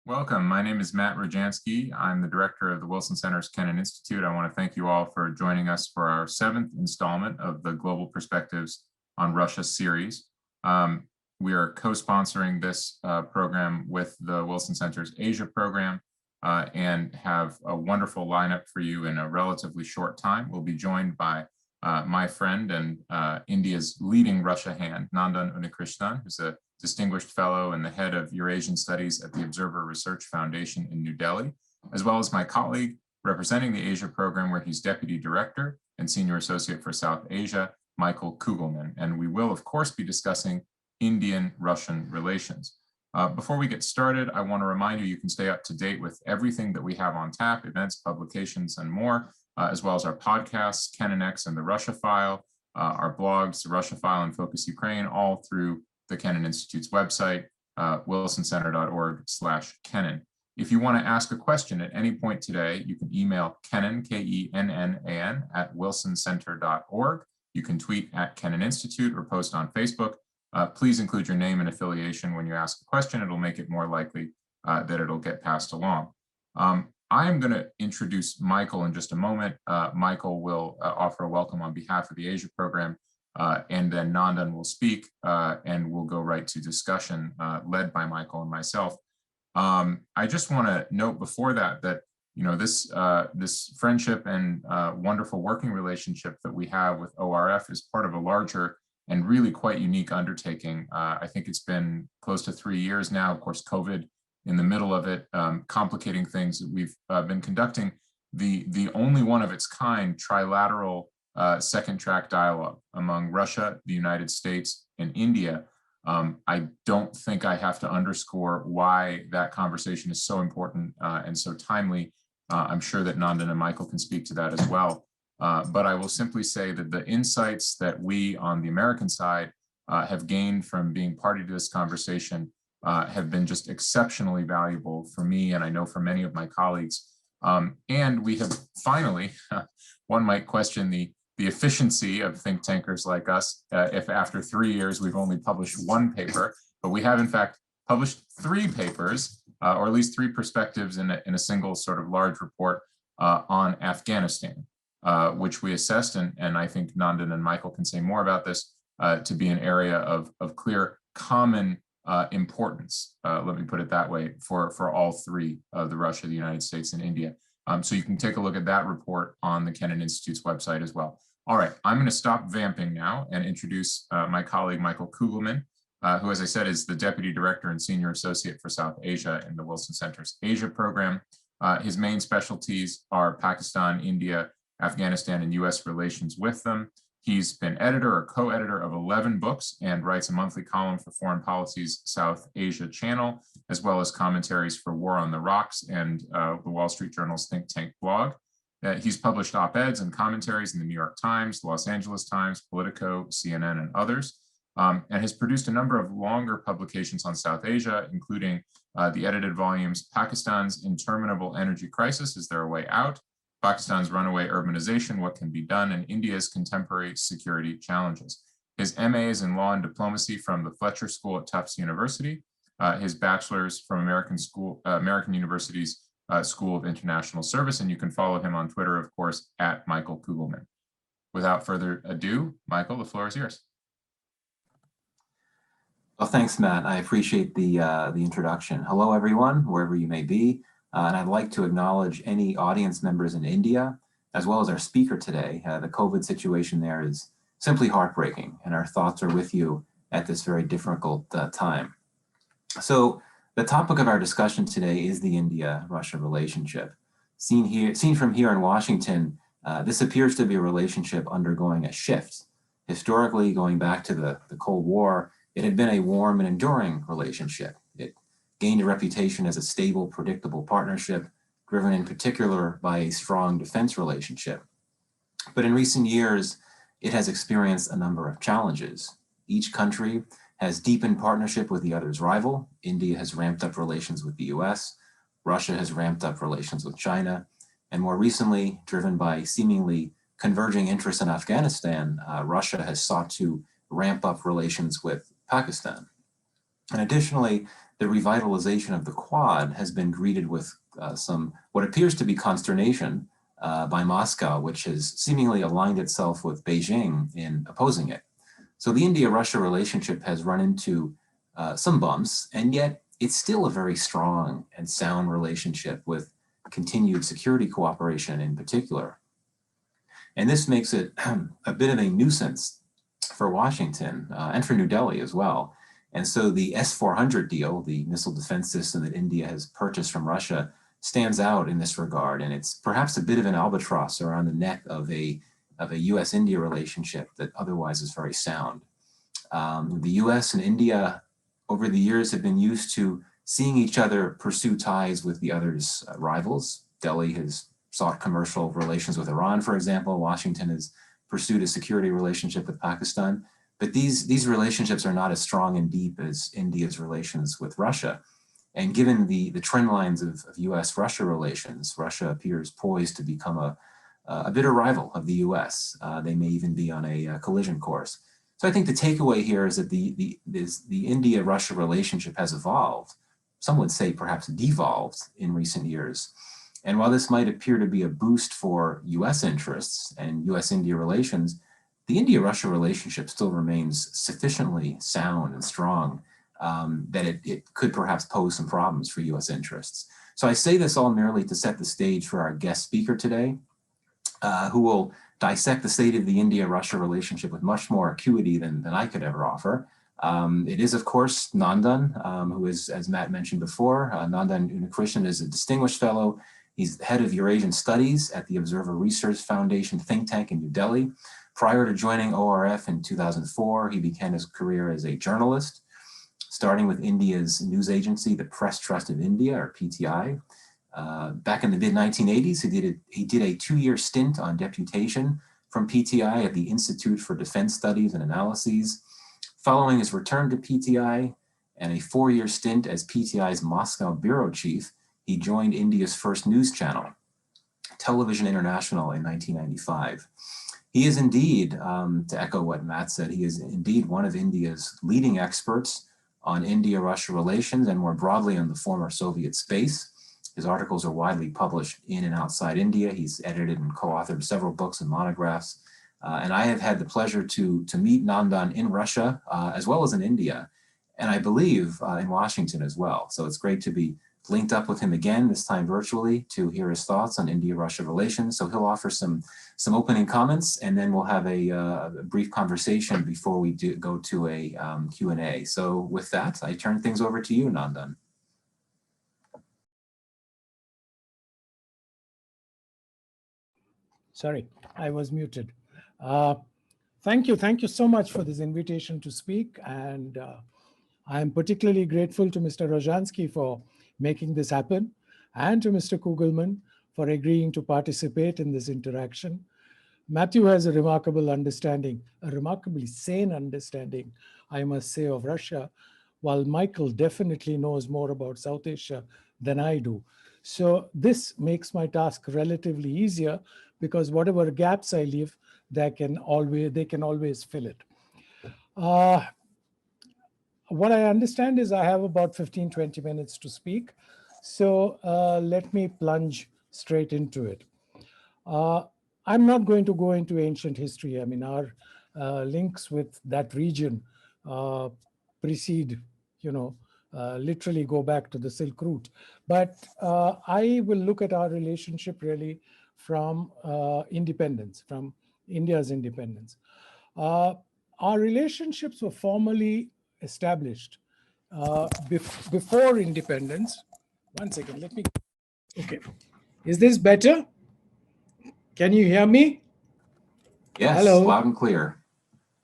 Welcome. My name is Matt Rojansky. I'm the director of the Wilson Center's Kennan Institute. I want to thank you all for joining us for our 7th installment of the Global Perspectives on Russia series. We are co-sponsoring this program with the Wilson Center's Asia program and have a wonderful lineup for you in a relatively short time. We'll be joined by my friend and India's leading Russia hand, Nandan Unnikrishnan, who's a distinguished fellow and the head of Eurasian Studies at the Observer Research Foundation in New Delhi, as well as my colleague representing the Asia program, where he's deputy director and senior associate for South Asia, Michael Kugelman. And we will, of course, be discussing Indian-Russian relations. Before we get started, I want to remind you, you can stay up to date with everything that we have on tap, events, publications, and more, as well as our podcasts, Kennan X and the Russia File, our blogs, the Russia File and Focus Ukraine, all through the Kennan Institute's website, wilsoncenter.org/Kennan. If you want to ask a question at any point today, you can email Kennan, K-E-N-N-A-N, at wilsoncenter.org. You can tweet at Kennan Institute or post on Facebook. Please include your name and affiliation when you ask a question. It'll make it more likely that it'll get passed along. I am going to introduce Michael in just a moment. Michael will offer a welcome on behalf of the Asia program. And then Nandan will speak and we'll go right to discussion led by Michael and myself. I just want to note before that this friendship and wonderful working relationship that we have with ORF is part of a larger and really quite unique undertaking. I think it's been close to 3 years now. Of course, COVID in the middle of it, complicating things. We've been conducting the only one of its kind trilateral second track dialogue among Russia, the United States, and India. I don't think I have to underscore why that conversation is so important and so timely. I'm sure that Nandan and Michael can speak to that as well. But I will simply say that the insights that we on the American side have gained from being party to this conversation have been just exceptionally valuable for me, and I know for many of my colleagues. And we have finally, one might question the efficiency of think tankers like us if after 3 years we've only published one paper, but we have in fact published 3 papers, or at least 3 perspectives in a single sort of large report on Afghanistan, which we assessed, and I think Nandan and Michael can say more about this, to be an area of clear common importance, let me put it that way, for all 3, the Russia, the United States, and India. So you can take a look at that report on the Kennan Institute's website as well. All right, I'm going to stop vamping now and introduce my colleague, Michael Kugelman, who, as I said, is the Deputy Director and Senior Associate for South Asia in the Wilson Center's Asia program. His main specialties are Pakistan, India, Afghanistan, and U.S. relations with them. He's been editor or co-editor of 11 books and writes a monthly column for Foreign Policy's South Asia channel, as well as commentaries for War on the Rocks and the Wall Street Journal's think tank blog. He's published op-eds and commentaries in the New York Times, Los Angeles Times, Politico, CNN, and others, and has produced a number of longer publications on South Asia, including the edited volumes Pakistan's Interminable Energy Crisis, Is There a Way Out?, Pakistan's Runaway Urbanization, What Can Be Done?, and India's Contemporary Security Challenges. His MA is in Law and Diplomacy from the Fletcher School at Tufts University, his bachelor's from American University's School of International Service, and you can follow him on Twitter, of course, at Michael Kugelman. Without further ado, Michael, the floor is yours. Well, thanks, Matt. I appreciate the introduction. Hello, everyone, wherever you may be. And I'd like to acknowledge any audience members in India, as well as our speaker today. The COVID situation there is simply heartbreaking, and our thoughts are with you at this very difficult time. So the topic of our discussion today is the India-Russia relationship. Seen from here in Washington, this appears to be a relationship undergoing a shift. Historically, going back to the Cold War, it had been a warm and enduring relationship. It gained a reputation as a stable, predictable partnership, driven in particular by a strong defense relationship. But in recent years, it has experienced a number of challenges. Each country has deepened partnership with the other's rival. India has ramped up relations with the U.S. Russia has ramped up relations with China. And more recently, driven by seemingly converging interests in Afghanistan, Russia has sought to ramp up relations with Pakistan. And additionally, the revitalization of the Quad has been greeted with what appears to be consternation by Moscow, which has seemingly aligned itself with Beijing in opposing it. So the India-Russia relationship has run into some bumps, and yet it's still a very strong and sound relationship with continued security cooperation in particular. And this makes it a bit of a nuisance for Washington and for New Delhi as well. And so the S-400 deal, the missile defense system that India has purchased from Russia, stands out in this regard. And it's perhaps a bit of an albatross around the neck of a US-India relationship that otherwise is very sound. The US and India over the years have been used to seeing each other pursue ties with the other's rivals. Delhi has sought commercial relations with Iran, for example. Washington has pursued a security relationship with Pakistan. But these relationships are not as strong and deep as India's relations with Russia. And given the trend lines of US-Russia relations, Russia appears poised to become a bitter rival of the US. They may even be on a collision course. So I think the takeaway here is that the India-Russia relationship has evolved. Some would say perhaps devolved in recent years. And while this might appear to be a boost for US interests and US-India relations, the India-Russia relationship still remains sufficiently sound and strong that it could perhaps pose some problems for US interests. So I say this all merely to set the stage for our guest speaker today, who will dissect the state of the India-Russia relationship with much more acuity than I could ever offer. It is, of course, Nandan, who is, as Matt mentioned before, Nandan Unnikrishnan is a distinguished fellow. He's the head of Eurasian Studies at the Observer Research Foundation think tank in New Delhi. Prior to joining ORF in 2004, he began his career as a journalist, starting with India's news agency, the Press Trust of India, or PTI. Back in the mid-1980s, he did a 2-year stint on deputation from PTI at the Institute for Defense Studies and Analyses. Following his return to PTI and a 4-year stint as PTI's Moscow bureau chief, he joined India's first news channel, Television International, in 1995. He is indeed, to echo what Matt said, he is indeed one of India's leading experts on India-Russia relations and more broadly on the former Soviet space. His articles are widely published in and outside India. He's edited and co-authored several books and monographs. And I have had the pleasure to meet Nandan in Russia, as well as in India, and I believe in Washington as well. So it's great to be linked up with him again, this time virtually, to hear his thoughts on India-Russia relations. So he'll offer some opening comments, and then we'll have a brief conversation before we go to a Q&A. So with that, I turn things over to you, Nandan. Sorry, I was muted. Thank you so much for this invitation to speak. And I'm particularly grateful to Mr. Rozhansky for making this happen, and to Mr. Kugelman for agreeing to participate in this interaction. Matthew has a remarkable understanding, a remarkably sane understanding, I must say, of Russia, while Michael definitely knows more about South Asia than I do. So this makes my task relatively easier, because whatever gaps I leave, they can always fill it. What I understand is I have about 15-20 minutes to speak. So let me plunge straight into it. I'm not going to go into ancient history. I mean, our links with that region precede, literally go back to the Silk Route. But I will look at our relationship really from independence, from India's independence. Our relationships were formally established before independence. One second, let me, okay. Is this better? Can you hear me? Yes, hello? Loud and clear.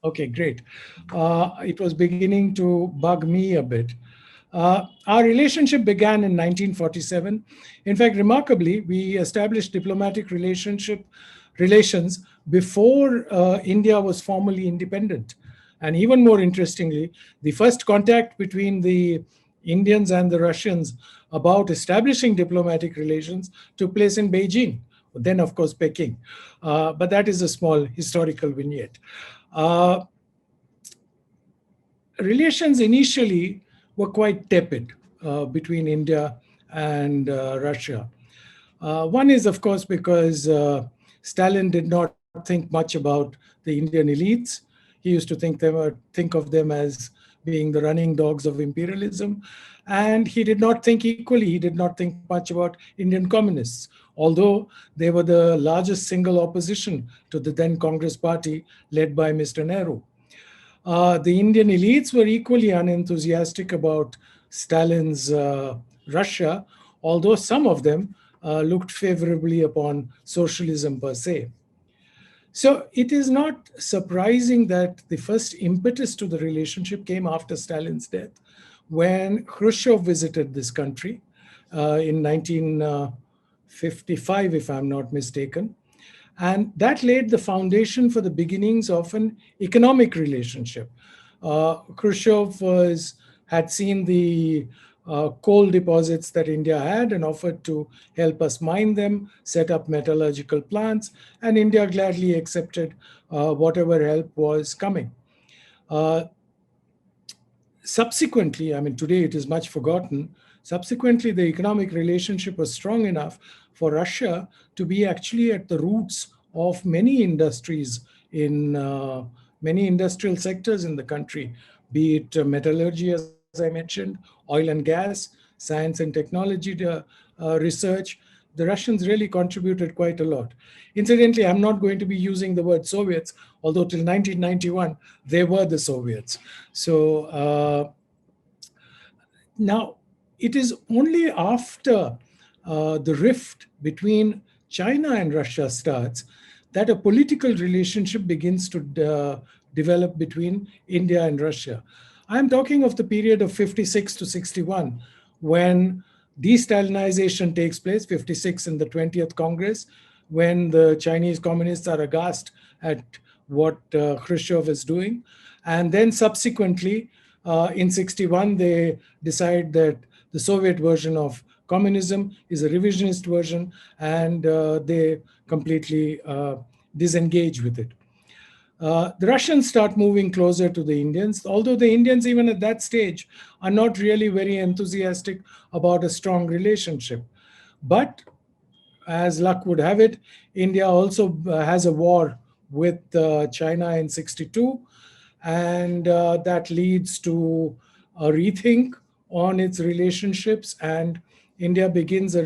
Okay, great. It was beginning to bug me a bit. Our relationship began in 1947. In fact, remarkably, we established diplomatic relations before India was formally independent. And even more interestingly, the first contact between the Indians and the Russians about establishing diplomatic relations took place in Beijing, then of course Peking. But that is a small historical vignette. Relations initially were quite tepid between India and Russia. One is, of course, because Stalin did not think much about the Indian elites. He used to think of them as being the running dogs of imperialism. And he did not think equally, he did not think much about Indian communists, although they were the largest single opposition to the then Congress party led by Mr. Nehru. The Indian elites were equally unenthusiastic about Stalin's Russia, although some of them looked favorably upon socialism per se. So it is not surprising that the first impetus to the relationship came after Stalin's death, when Khrushchev visited this country in 1955, if I'm not mistaken. And that laid the foundation for the beginnings of an economic relationship. Khrushchev had seen the coal deposits that India had and offered to help us mine them, set up metallurgical plants, and India gladly accepted whatever help was coming. Subsequently, I mean, today it is much forgotten. Subsequently, the economic relationship was strong enough for Russia to be actually at the roots of many industries in many industrial sectors in the country, be it metallurgy, as I mentioned, oil and gas, science and technology research. The Russians really contributed quite a lot. Incidentally, I'm not going to be using the word Soviets, although till 1991, they were the Soviets. So now it is only after the rift between China and Russia starts that a political relationship begins to develop between India and Russia. I'm talking of the period of 56 to 61, when de-Stalinization takes place, 56 in the 20th Congress, when the Chinese communists are aghast at what Khrushchev is doing. And then subsequently, in 61, they decide that the Soviet version of communism is a revisionist version, and they completely disengage with it. The Russians start moving closer to the Indians, although the Indians, even at that stage, are not really very enthusiastic about a strong relationship. But as luck would have it, India also has a war with China in 62, and that leads to a rethink on its relationships, and India begins a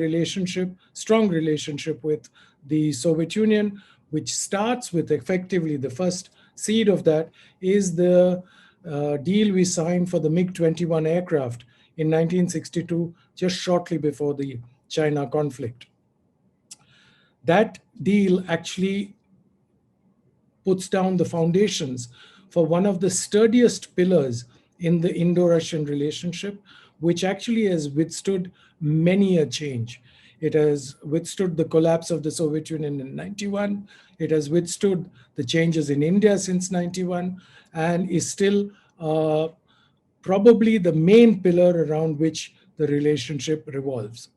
strong relationship with the Soviet Union, which starts with effectively the first seed of that is the deal we signed for the MiG-21 aircraft in 1962, just shortly before the China conflict. That deal actually puts down the foundations for one of the sturdiest pillars in the Indo-Russian relationship, which actually has withstood many a change. It has withstood the collapse of the Soviet Union in 91. It has withstood the changes in India since 91, and is still probably the main pillar around which the relationship revolves.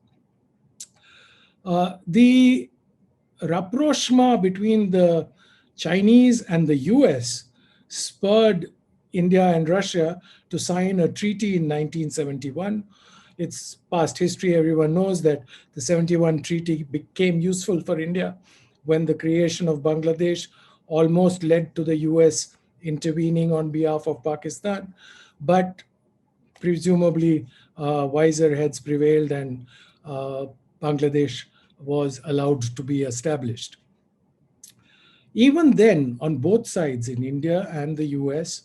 The rapprochement between the Chinese and the US spurred India and Russia to sign a treaty in 1971. It's past history. Everyone knows that the 71 treaty became useful for India when the creation of Bangladesh almost led to the US intervening on behalf of Pakistan. But presumably wiser heads prevailed, and Bangladesh was allowed to be established. Even then, on both sides, in India and the US,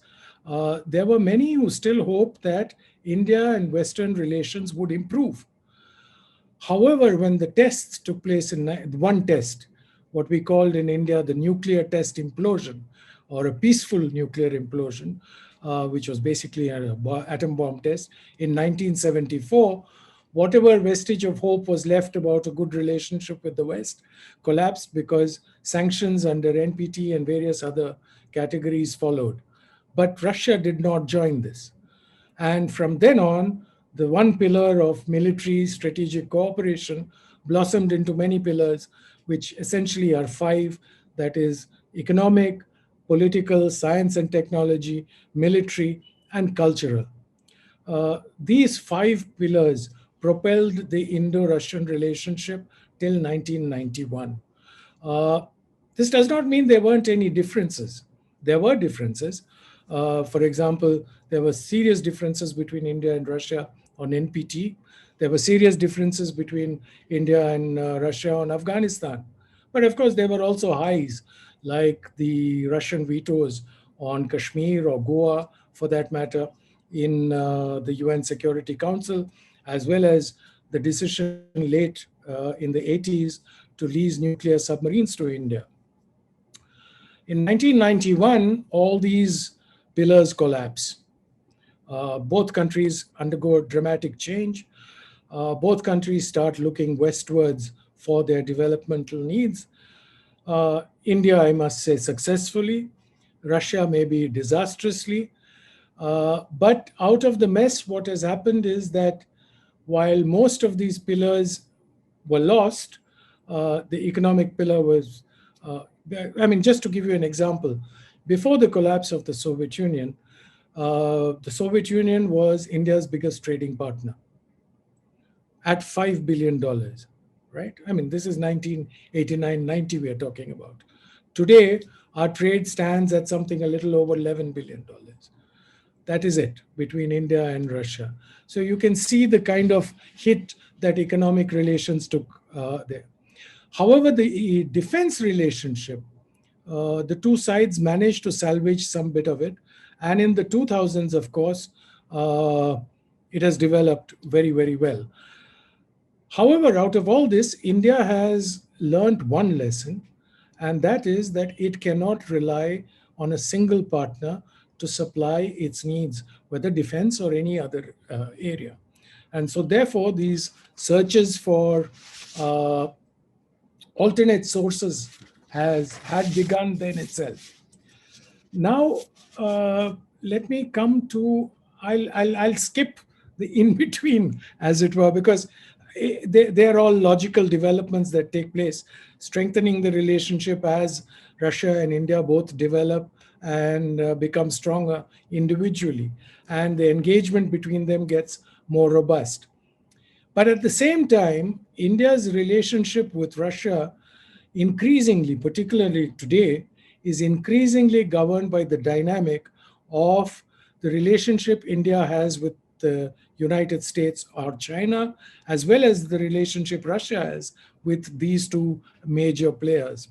there were many who still hoped that India and Western relations would improve. However, when the tests took place in one test, what we called in India the nuclear test implosion, or a peaceful nuclear implosion, which was basically an atom bomb test, in 1974, whatever vestige of hope was left about a good relationship with the West collapsed because sanctions under NPT and various other categories followed. But Russia did not join this. And from then on, the one pillar of military strategic cooperation blossomed into many pillars, which essentially are five, that is economic, political, science and technology, military, and cultural. These five pillars propelled the Indo-Russian relationship till 1991. Uh, this does not mean there weren't any differences. There were differences. For example, there were serious differences between India and Russia on NPT. There were serious differences between India and Russia on Afghanistan. But of course, there were also highs, like the Russian vetoes on Kashmir or Goa, for that matter, in the UN Security Council, as well as the decision late in the 80s to lease nuclear submarines to India. In 1991, all these pillars collapse. Both countries undergo dramatic change. Both countries start looking westwards for their developmental needs. India, I must say, successfully. Russia, maybe disastrously. But out of the mess, what has happened is that while most of these pillars were lost, the economic pillar was, just to give you an example, before the collapse of the Soviet Union was India's biggest trading partner at $5 billion, right? I mean, this is 1989, 90 we are talking about. Today, our trade stands at something a little over $11 billion. That is it between India and Russia. So you can see the kind of hit that economic relations took there. However, the defense relationship, the two sides managed to salvage some bit of it. And in the 2000s, of course, it has developed very, very well. However, out of all this, India has learned one lesson, and that is that it cannot rely on a single partner to supply its needs, whether defense or any other area. And so therefore, these searches for alternate sources had begun then itself. Now, let me come to, I'll skip the in-between, as it were, because they're all logical developments that take place, strengthening the relationship as Russia and India both develop and become stronger individually, and the engagement between them gets more robust. But at the same time, India's relationship with Russia increasingly, particularly today, is increasingly governed by the dynamic of the relationship India has with the United States or China, as well as the relationship Russia has with these two major players.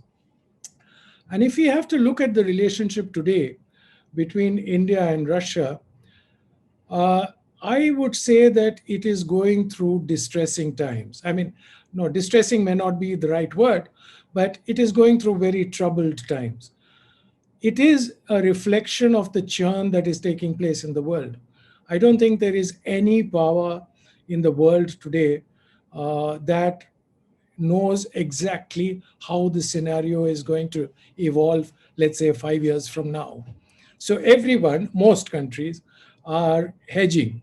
And if we have to look at the relationship today between India and Russia, I would say that it is going through distressing times. I mean, no, distressing may not be the right word, but it is going through very troubled times. It is a reflection of the churn that is taking place in the world. I don't think there is any power in the world today that knows exactly how the scenario is going to evolve, let's say 5 years from now. So everyone, most countries, are hedging.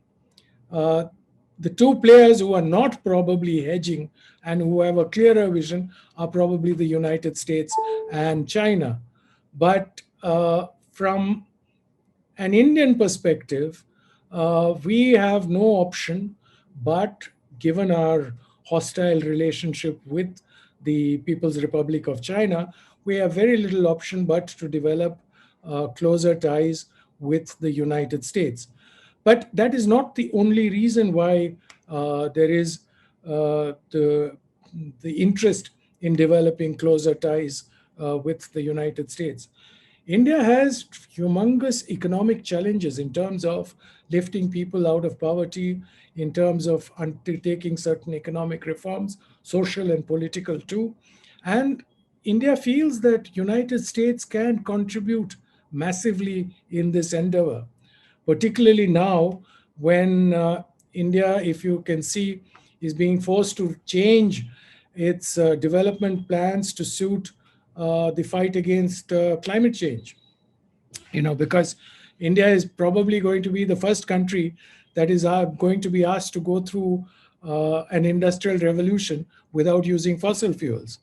The two players who are not probably hedging and who have a clearer vision are probably the United States and China. But from an Indian perspective, we have no option but, given our hostile relationship with the People's Republic of China, we have very little option but to develop closer ties with the United States. But that is not the only reason why there is the interest in developing closer ties with the United States. India has humongous economic challenges in terms of lifting people out of poverty, in terms of undertaking certain economic reforms, social and political too. And India feels that United States can contribute massively in this endeavor, particularly now when India, if you can see, is being forced to change its development plans to suit the fight against climate change. Because India is probably going to be the first country that is going to be asked to go through an industrial revolution without using fossil fuels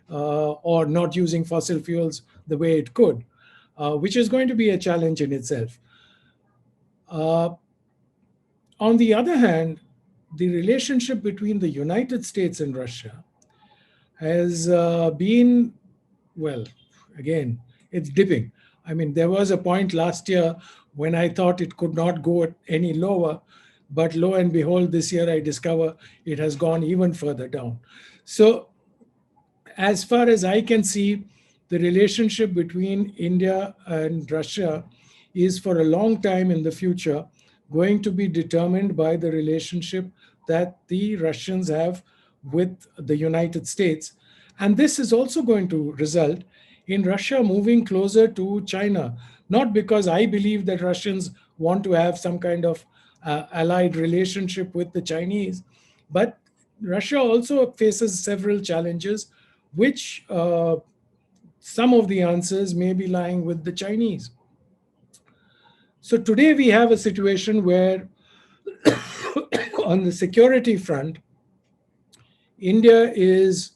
or not using fossil fuels the way it could, which is going to be a challenge in itself. On the other hand, the relationship between the United States and Russia has been, well, again, it's dipping. I mean, there was a point last year when I thought it could not go any lower, but lo and behold, this year I discover it has gone even further down. So, as far as I can see, the relationship between India and Russia is for a long time in the future going to be determined by the relationship that the Russians have with the United States. And this is also going to result in Russia moving closer to China, not because I believe that Russians want to have some kind of allied relationship with the Chinese, but Russia also faces several challenges, which some of the answers may be lying with the Chinese. So today we have a situation where on the security front, India is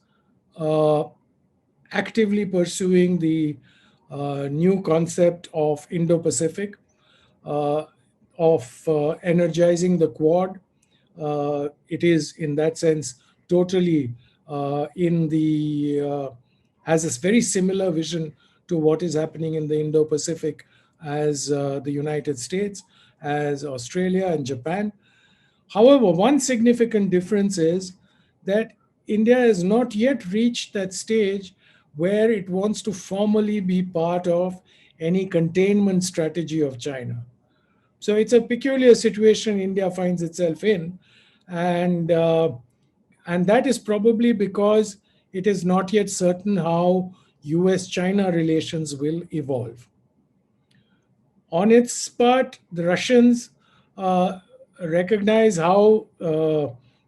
actively pursuing the new concept of Indo-Pacific, of energizing the Quad. It is, in that sense, totally has a very similar vision to what is happening in the Indo-Pacific as the United States, as Australia and Japan. However, one significant difference is that India has not yet reached that stage where it wants to formally be part of any containment strategy of China. So it's a peculiar situation India finds itself in, and that is probably because it is not yet certain how US-China relations will evolve. On its part, the Russians recognize how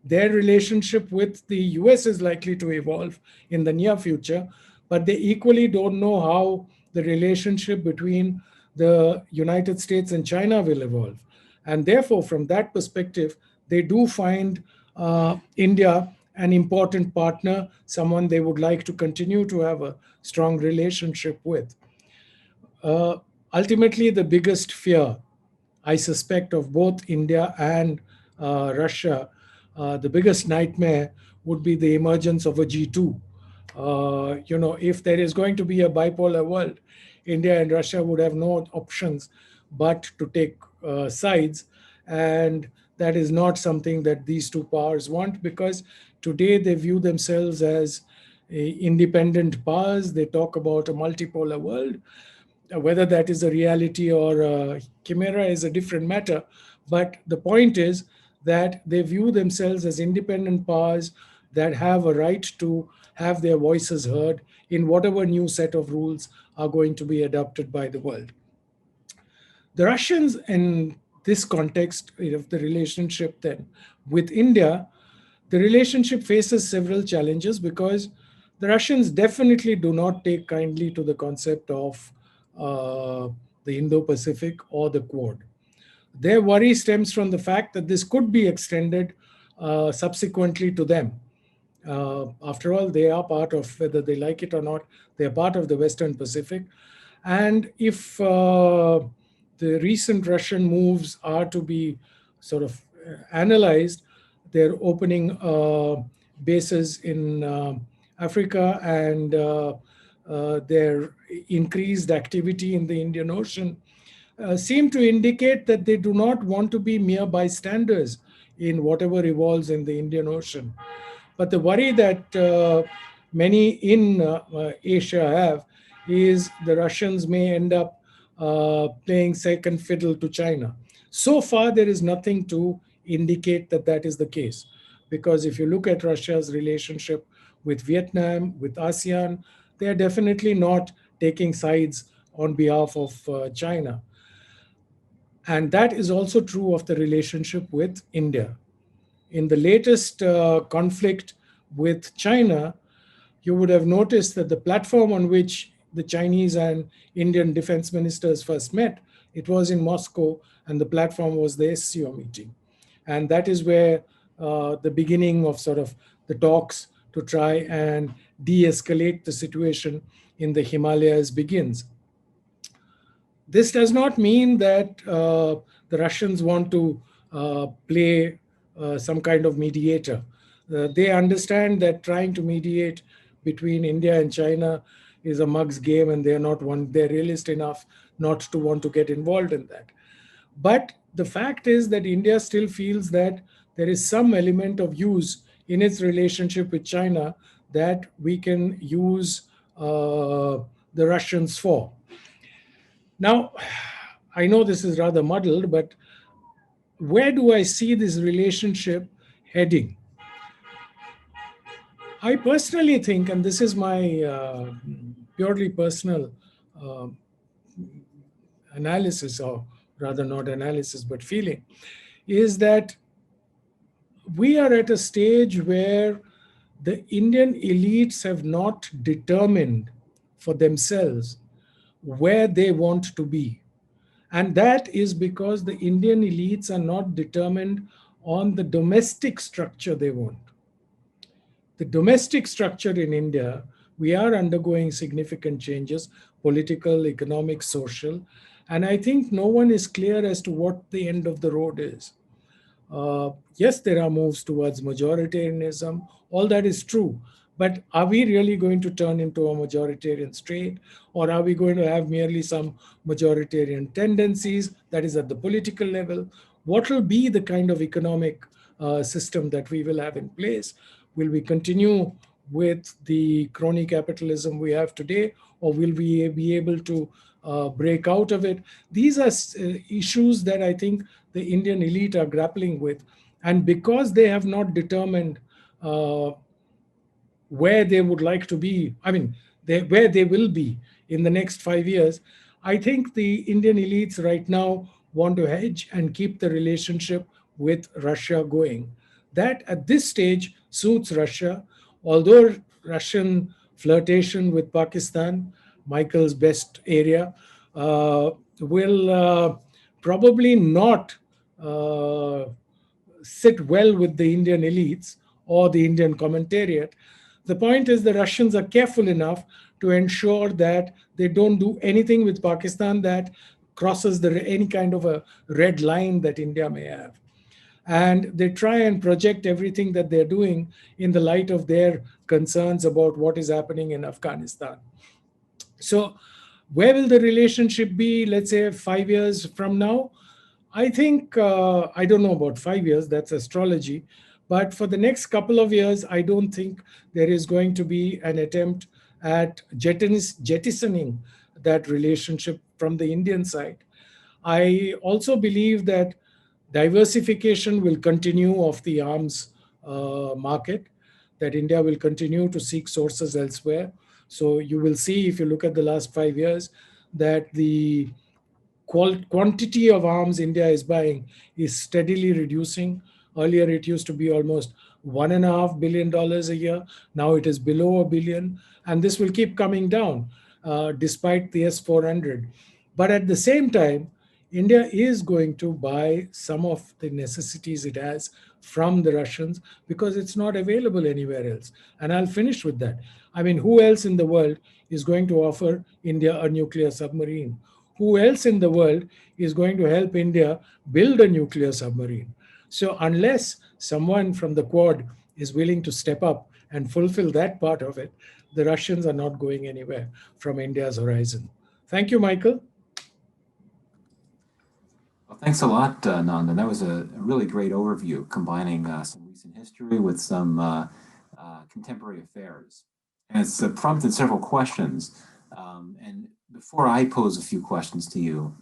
their relationship with the US is likely to evolve in the near future, but they equally don't know how the relationship between the United States and China will evolve. And therefore, from that perspective, they do find India an important partner, someone they would like to continue to have a strong relationship with. Ultimately, the biggest fear, I suspect, of both India and Russia, the biggest nightmare would be the emergence of a G2. If there is going to be a bipolar world, India and Russia would have no options but to take sides. And that is not something that these two powers want, because today they view themselves as independent powers. They talk about a multipolar world. Whether that is a reality or a chimera is a different matter. But the point is that they view themselves as independent powers that have a right to have their voices heard in whatever new set of rules are going to be adopted by the world. The Russians, in this context of the relationship then with India, the relationship faces several challenges because the Russians definitely do not take kindly to the concept of the Indo-Pacific or the Quad. Their worry stems from the fact that this could be extended subsequently to them. After all, they are part of, whether they like it or not, they are part of the Western Pacific. And if the recent Russian moves are to be sort of analyzed, they're opening bases in Africa and their increased activity in the Indian Ocean seem to indicate that they do not want to be mere bystanders in whatever evolves in the Indian Ocean. But the worry that many in Asia have is the Russians may end up playing second fiddle to China. So far, there is nothing to indicate that that is the case. Because if you look at Russia's relationship with Vietnam, with ASEAN, they are definitely not taking sides on behalf of China. And that is also true of the relationship with India. In the latest conflict with China, you would have noticed that the platform on which the Chinese and Indian defense ministers first met, it was in Moscow, and the platform was the SCO meeting. And that is where the beginning of sort of the talks to try and de-escalate the situation in the Himalayas begins. This does not mean that the Russians want to play some kind of mediator. They understand that trying to mediate between India and China is a mug's game, and they're realist enough not to want to get involved in that. But the fact is that India still feels that there is some element of use in its relationship with China that we can use the Russians for. Now, I know this is rather muddled, but where do I see this relationship heading? I personally think, and this is my purely personal uh, analysis, or rather not analysis, but feeling, is that we are at a stage where the Indian elites have not determined for themselves where they want to be. And that is because the Indian elites are not determined on the domestic structure they want. The domestic structure in India, we are undergoing significant changes, political, economic, social. And I think no one is clear as to what the end of the road is. Yes, there are moves towards majoritarianism. All that is true. But are we really going to turn into a majoritarian state? Or are we going to have merely some majoritarian tendencies, that is at the political level? What will be the kind of economic system that we will have in place? Will we continue with the crony capitalism we have today, or will we be able to break out of it? These are issues that I think the Indian elite are grappling with. And because they have not determined where they would like to be, where they will be in the next 5 years, I think the Indian elites right now want to hedge and keep the relationship with Russia going. That at this stage suits Russia, although Russian flirtation with Pakistan, Michael's best area, will probably not uh, sit well with the Indian elites or the Indian commentariat. The point is the Russians are careful enough to ensure that they don't do anything with Pakistan that crosses any kind of a red line that India may have. And they try and project everything that they're doing in the light of their concerns about what is happening in Afghanistan. So, where will the relationship be, let's say, 5 years from now? I think, I don't know about 5 years, that's astrology. But for the next couple of years, I don't think there is going to be an attempt at jettisoning that relationship from the Indian side. I also believe that diversification will continue of the arms market, that India will continue to seek sources elsewhere. So you will see, if you look at the last 5 years, that the quantity of arms India is buying is steadily reducing. Earlier, it used to be almost $1.5 billion a year. Now it is below $1 billion. And this will keep coming down despite the S-400. But at the same time, India is going to buy some of the necessities it has from the Russians because it's not available anywhere else. And I'll finish with that. I mean, who else in the world is going to offer India a nuclear submarine? Who else in the world is going to help India build a nuclear submarine? So unless someone from the Quad is willing to step up and fulfill that part of it, the Russians are not going anywhere from India's horizon. Thank you, Michael. Well, thanks a lot, Nandan. That was a really great overview, combining some recent history with some contemporary affairs. And it's prompted several questions. And before I pose a few questions to you,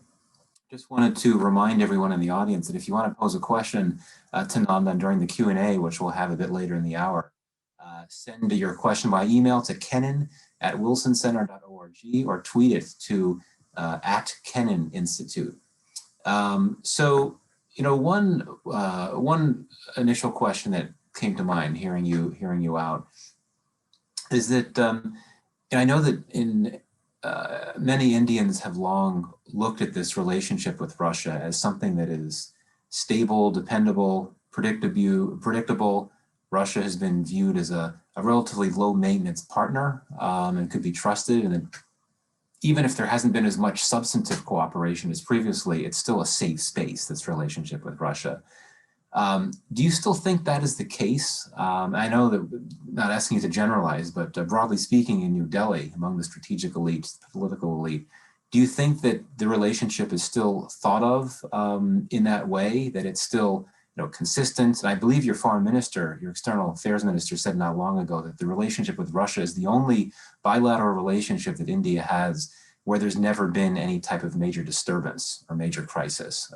just wanted to remind everyone in the audience that if you want to pose a question to Nandan during the Q&A, which we'll have a bit later in the hour, send your question by email to kennan@wilsoncenter.org or tweet it to @Kennan Institute. So, you know, one initial question that came to mind hearing you out is that, and I know that many Indians have long looked at this relationship with Russia as something that is stable, dependable, predictable. Russia has been viewed as a relatively low maintenance partner and could be trusted, and even if there hasn't been as much substantive cooperation as previously, it's still a safe space, this relationship with Russia. Do you still think that is the case? I know that, not asking you to generalize, but broadly speaking in New Delhi, among the strategic elite, the political elite, do you think that the relationship is still thought of in that way, that it's still consistent? And I believe your foreign minister, your external affairs minister, said not long ago that the relationship with Russia is the only bilateral relationship that India has where there's never been any type of major disturbance or major crisis.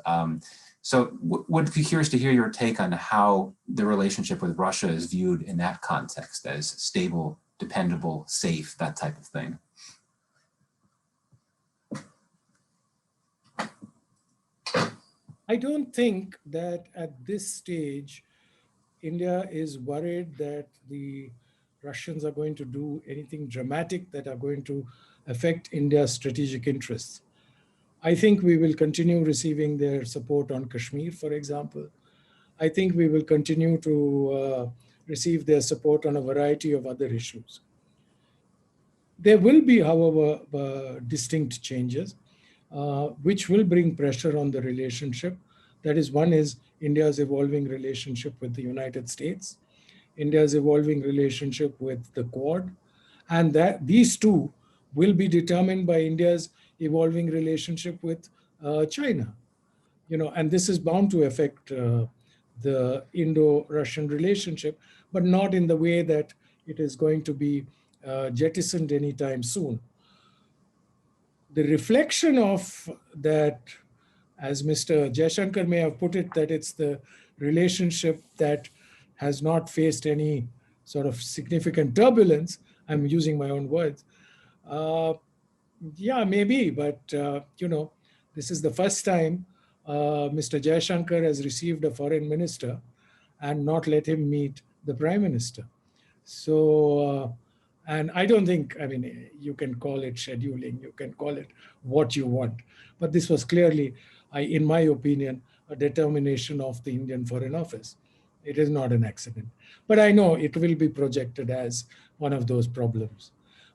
So would be curious to hear your take on how the relationship with Russia is viewed in that context, as stable, dependable, safe, that type of thing. I don't think that at this stage, India is worried that the Russians are going to do anything dramatic that are going to affect India's strategic interests. I think we will continue receiving their support on Kashmir, for example. I think we will continue to receive their support on a variety of other issues. There will be, however, distinct changes, which will bring pressure on the relationship. That is, one is India's evolving relationship with the United States, India's evolving relationship with the Quad, and that these two will be determined by India's evolving relationship with China. And this is bound to affect the Indo-Russian relationship, but not in the way that it is going to be jettisoned anytime soon. The reflection of that, as Mr. Jaishankar may have put it, that it's the relationship that has not faced any sort of significant turbulence. I'm using my own words. Yeah, maybe, but this is the first time Mr. Jaishankar has received a foreign minister and not let him meet the prime minister. So, and I don't think, you can call it scheduling, you can call it what you want, but this was clearly, in my opinion, a determination of the Indian Foreign Office. It is not an accident, but I know it will be projected as one of those problems.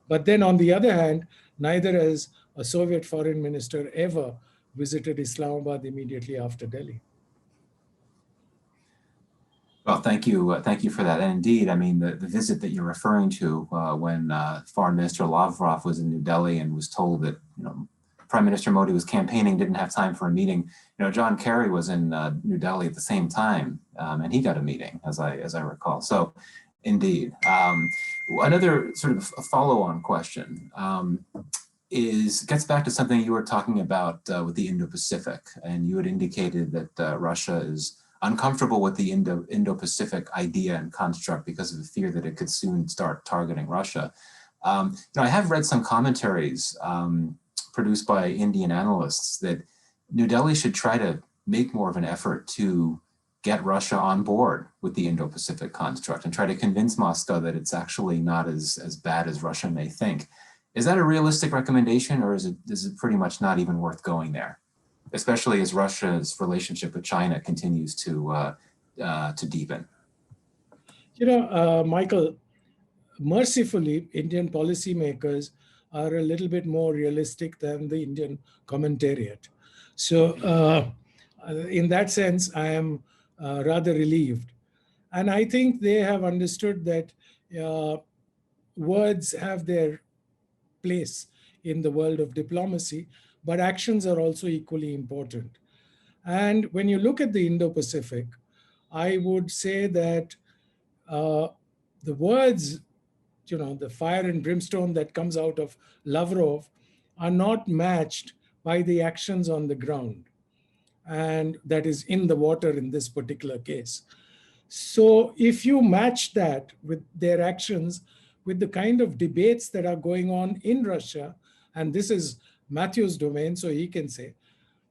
But then on the other hand, neither has a Soviet foreign minister ever visited Islamabad immediately after Delhi. Well, thank you for that. And indeed, the visit that you're referring to when Foreign Minister Lavrov was in New Delhi and was told that Prime Minister Modi was campaigning, didn't have time for a meeting. John Kerry was in New Delhi at the same time, and he got a meeting, as I recall. So, indeed, another sort of a follow-on question gets back to something you were talking about with the Indo-Pacific, and you had indicated that Russia is uncomfortable with the Indo-Pacific idea and construct because of the fear that it could soon start targeting Russia. I have read some commentaries produced by Indian analysts that New Delhi should try to make more of an effort to get Russia on board with the Indo-Pacific construct and try to convince Moscow that it's actually not as bad as Russia may think. Is that a realistic recommendation, or is it pretty much not even worth going there, especially as Russia's relationship with China continues to deepen? Michael, mercifully, Indian policymakers are a little bit more realistic than the Indian commentariat. So in that sense, I am rather relieved. And I think they have understood that words have their place in the world of diplomacy, but actions are also equally important. And when you look at the Indo-Pacific, I would say that the words, the fire and brimstone that comes out of Lavrov are not matched by the actions on the ground. And that is in the water in this particular case. So if you match that with their actions, with the kind of debates that are going on in Russia, and this is Matthew's domain, so he can say,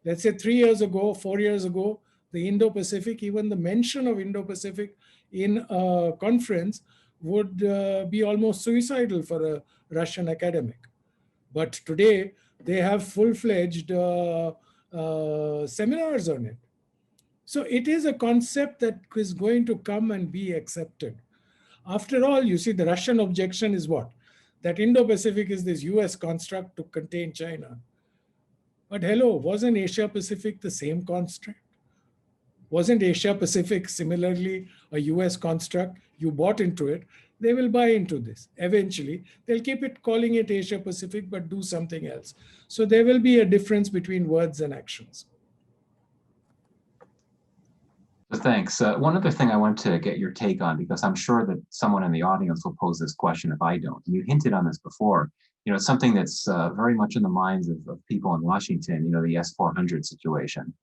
let's say 3 years ago, 4 years ago, the Indo-Pacific, even the mention of Indo-Pacific in a conference would be almost suicidal for a Russian academic. But today, they have full-fledged seminars on it. So it is a concept that is going to come and be accepted. After all, you see, the Russian objection is what? that Indo-Pacific is this US construct to contain China. But hello, wasn't Asia-Pacific the same construct? Wasn't Asia-Pacific similarly a US construct? You bought into it, they will buy into this. Eventually, they'll keep it calling it Asia-Pacific, but do something else. So there will be a difference between words and actions. Thanks. One other thing I want to get your take on, because I'm sure that someone in the audience will pose this question if I don't. You hinted on this before. You know, it's something that's very much in the minds of people in Washington, you know, the S-400 situation.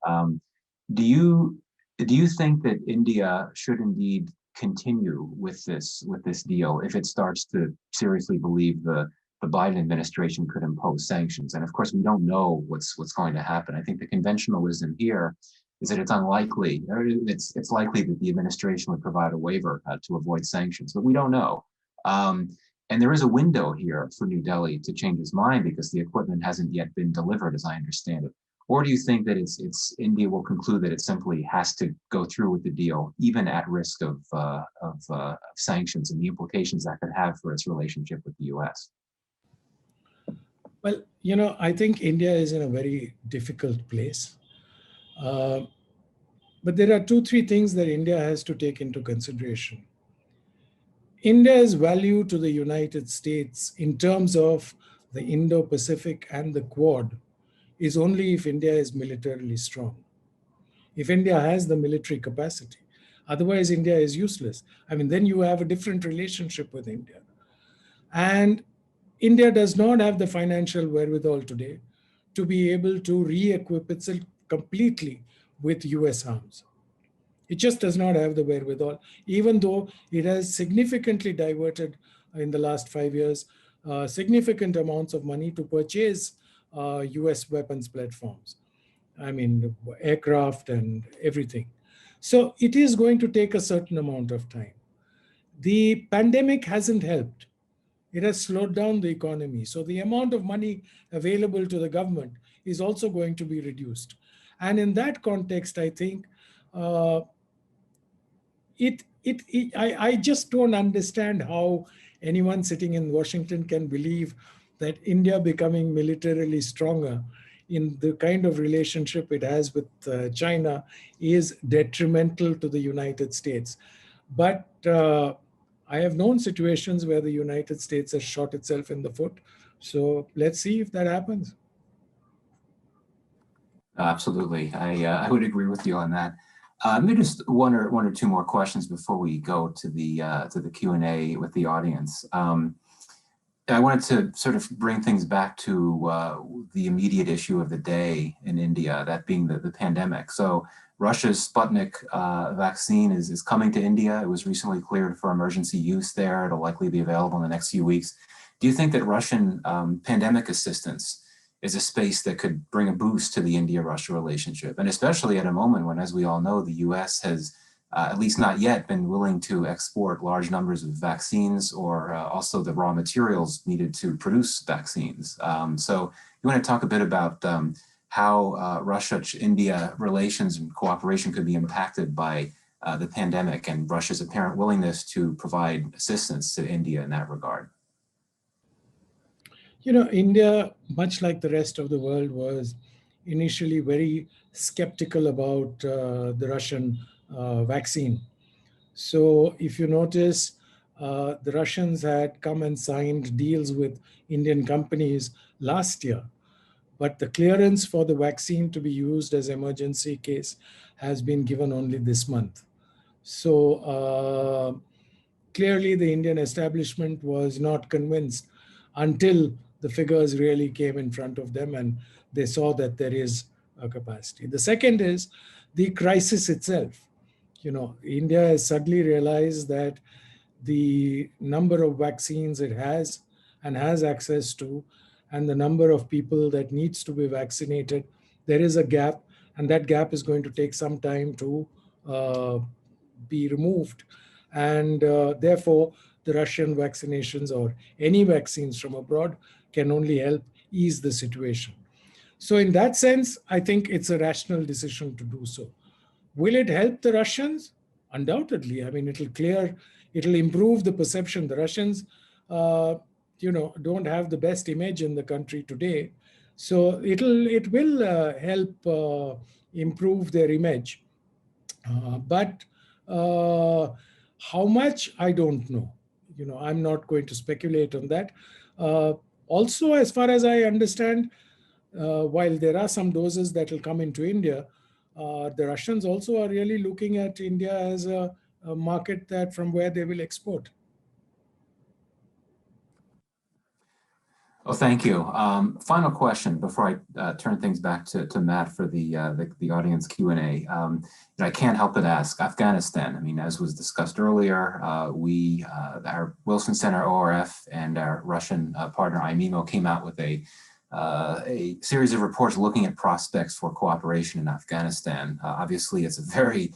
Do you think that India should indeed continue with this deal if it starts to seriously believe the Biden administration could impose sanctions? And of course, we don't know what's going to happen. I think the conventional wisdom here is that it's unlikely, or it's likely that the administration would provide a waiver to avoid sanctions, but we don't know. And there is a window here for New Delhi to change its mind because the equipment hasn't yet been delivered, as I understand it. Or do you think that it's India will conclude that it simply has to go through with the deal, even at risk of sanctions and the implications that could have for its relationship with the U.S.? Well, you know, I think India is in a very difficult place. But there are 2-3 things that India has to take into consideration. India's value to the United States in terms of the Indo-Pacific and the Quad is only if India is militarily strong. If India has the military capacity. Otherwise, India is useless. I mean, then you have a different relationship with India. And India does not have the financial wherewithal today to be able to re-equip itself completely with US arms. It just does not have the wherewithal, even though it has significantly diverted in the last 5 years, significant amounts of money to purchase US weapons platforms. I mean, aircraft and everything. So it is going to take a certain amount of time. The pandemic hasn't helped. It has slowed down the economy. So the amount of money available to the government is also going to be reduced. And in that context, I think I just don't understand how anyone sitting in Washington can believe that India becoming militarily stronger in the kind of relationship it has with China is detrimental to the United States. But I have known situations where the United States has shot itself in the foot. So let's see if that happens. Absolutely. I would agree with you on that. Maybe just one or two more questions before we go to the Q&A with the audience. I wanted to sort of bring things back to the immediate issue of the day in India, that being the pandemic. So Russia's Sputnik vaccine is coming to India. It was recently cleared for emergency use there. It'll likely be available in the next few weeks. Do you think that Russian pandemic assistance is a space that could bring a boost to the India-Russia relationship? And especially at a moment when, as we all know, the US has at least not yet been willing to export large numbers of vaccines or also the raw materials needed to produce vaccines. So you want to talk a bit about how Russia-India relations and cooperation could be impacted by the pandemic and Russia's apparent willingness to provide assistance to India in that regard? You know, India, much like the rest of the world, was initially very skeptical about the Russian vaccine. So if you notice, the Russians had come and signed deals with Indian companies last year, but the clearance for the vaccine to be used as emergency case has been given only this month. So clearly the Indian establishment was not convinced until the figures really came in front of them and they saw that there is a capacity. The second is the crisis itself. You know, India has suddenly realized that the number of vaccines it has and has access to, and the number of people that needs to be vaccinated, there is a gap, and that gap is going to take some time to be removed. And therefore, the Russian vaccinations or any vaccines from abroad can only help ease the situation. So in that sense, I think it's a rational decision to do so. Will it help the Russians? Undoubtedly. I mean, it'll improve the perception. The Russians don't have the best image in the country today. So it will help improve their image. But how much, I don't know. I'm not going to speculate on that. Also, as far as I understand, while there are some doses that will come into India, the Russians also are really looking at India as a market that from where they will export. Well, thank you. Final question before I turn things back to Matt for the audience Q&A. I can't help but ask, Afghanistan, I mean, as was discussed earlier, our Wilson Center ORF and our Russian partner IMEMO came out with a series of reports looking at prospects for cooperation in Afghanistan. Obviously, it's a very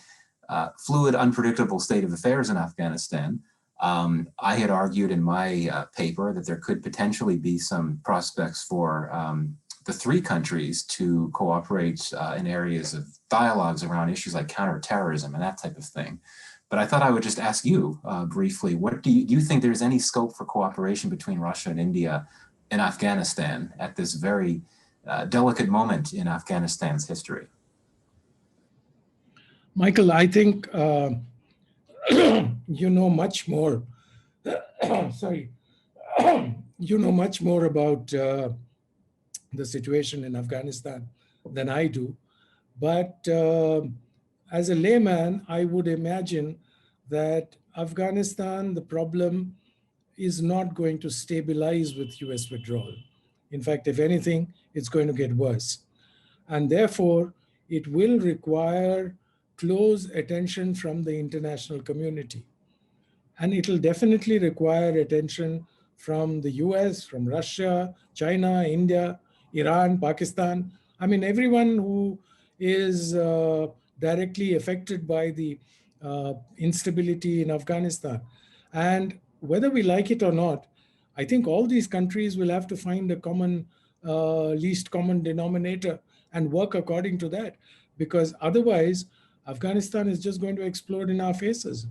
fluid, unpredictable state of affairs in Afghanistan. I had argued in my paper that there could potentially be some prospects for the three countries to cooperate in areas of dialogues around issues like counterterrorism and that type of thing. But I thought I would just ask you briefly, what do you think there's any scope for cooperation between Russia and India in Afghanistan at this very delicate moment in Afghanistan's history? Michael, I think you know much more. Sorry, you know much more about the situation in Afghanistan than I do. But as a layman, I would imagine that Afghanistan, the problem is not going to stabilize with US withdrawal. In fact, if anything, it's going to get worse. And therefore, it will require close attention from the international community. And it'll definitely require attention from the US, from Russia, China, India, Iran, Pakistan. I mean, everyone who is directly affected by the instability in Afghanistan. And whether we like it or not, I think all these countries will have to find a common, least common denominator and work according to that. Because otherwise, Afghanistan is just going to explode in our faces.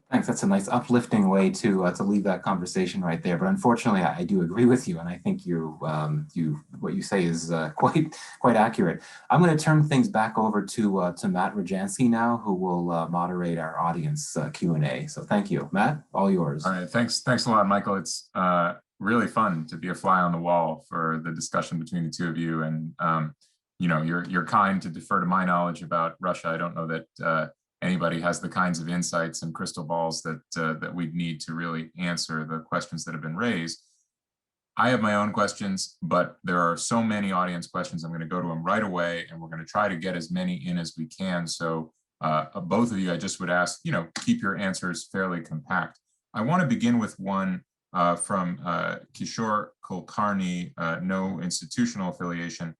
Thanks. That's a nice uplifting way to leave that conversation right there. But unfortunately, I do agree with you, and I think what you say is quite accurate. I'm going to turn things back over to Matt Rajansky now, who will moderate our audience Q&A. So thank you, Matt. All yours. All right. Thanks a lot, Michael. It's really fun to be a fly on the wall for the discussion between the two of you, and you're kind to defer to my knowledge about Russia. I don't know that anybody has the kinds of insights and crystal balls that we'd need to really answer the questions that have been raised. I have my own questions, but there are so many audience questions. I'm going to go to them right away, and we're going to try to get as many in as we can. So both of you, I just would ask, keep your answers fairly compact. I want to begin with one from Kishore Kulkarni, no institutional affiliation,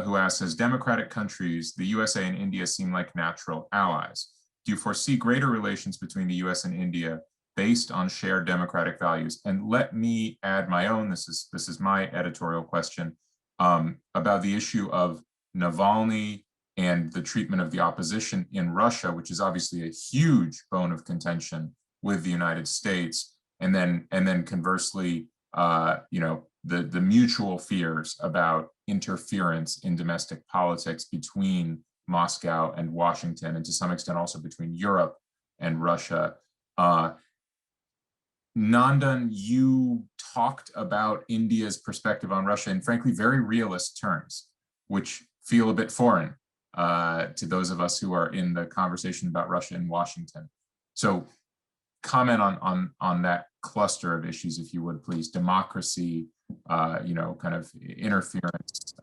who asks, as democratic countries, the USA and India seem like natural allies. Do you foresee greater relations between the US and India based on shared democratic values? And let me add my own, this is my editorial question, about the issue of Navalny and the treatment of the opposition in Russia, which is obviously a huge bone of contention with the United States. And then conversely, the mutual fears about interference in domestic politics between Moscow and Washington, and to some extent also between Europe and Russia. Nandan, you talked about India's perspective on Russia in frankly very realist terms, which feel a bit foreign to those of us who are in the conversation about Russia and Washington. So comment on that cluster of issues, if you would, please. Democracy, kind of interference,